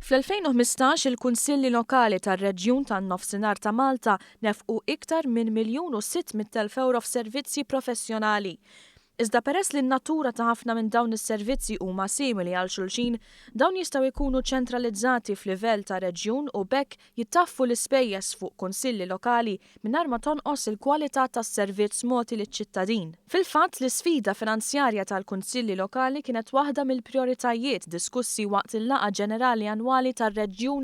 Fl-2015 il-Kunsilli Lokali tar-Reġjun tan-Nofsinhar ta' Malta nefqu iktar minn €1,600,000 f'servizzi professjonali. Iżda peress li n-natura ta' ħafna minn dawn is-servizzi huma simili għal xulxin, dawn jistgħu jkunu ċentralizzati f'livell ta' reġjun u bekk jittaffu l-ispejjeż fuq kunsilli lokali mingħajr ma tonqos il-kwalità tas-servizz mogħti liċ-ċittadin. Fil-fatt l-isfida finanzjarja tal-kunsilli lokali kienet waħda mill-prijoritajiet diskussi waqt il-laqgħa ġenerali annwali tar-Reġjun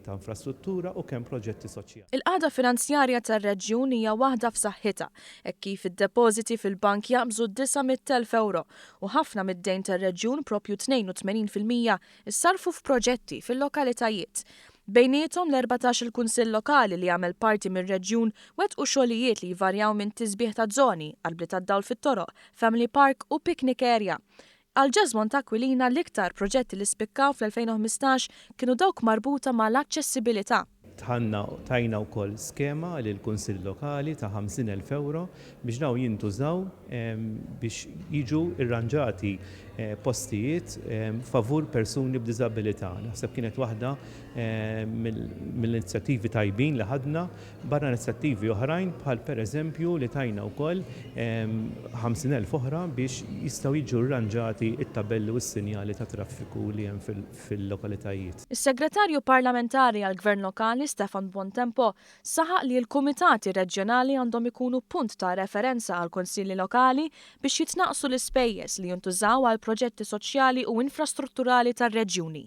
ta' infrastruttura u kemm proġetti soċjali. Il-qagħda finanzjarja tar-Reġjun hija waħda f'saħħitha, hekk kif id-depożiti fil-bank jaqbżu €900,000 u ħafna mid-dejn tar-Reġjun proprju 82% issarfu f'proġetti fil-lokalitajiet. Bejniethom l-14 il-Kunsill Lokali li jagħmel parti mir-Reġjun wettqu xogħlijiet li jvarjaw minn tisbieħ ta' żoni, qalbli tad-dawl fit-toroq, family park u picnic area. Għal-Ġeżmon ta' Aquilina l-iktar proġetti li spikkaw fl-2015 kienu dawk marbuta mal-aċċessibilità. Tajna wkoll skema lil kunsill lokali ta' €50,000 biex dawn jintużaw biex jiġu irranġati postijiet favur persuni b'diżabilità. Naħseb kienet waħda mill-inizjattivi tajbin li ħadna barra inizjattivi oħrajn bħal pereżempju li tajna wkoll 50,000 oħra biex jistgħu jiġu rranġati t-tabelli u s-sinjali ta' traffiku li hemm fil-lokalitajiet. Is-Segretarju Parlamentari għall-Gvern Lokali Stefan Bontempo saħaq li l-Kumitati Reġjonali għandhom ikunu punt ta' referenza għal kunsilli lokali biex jitnaqqsu l-ispejjeż li jintużaw għal proġetti soċjali u infrastrutturali tar-reġjuni.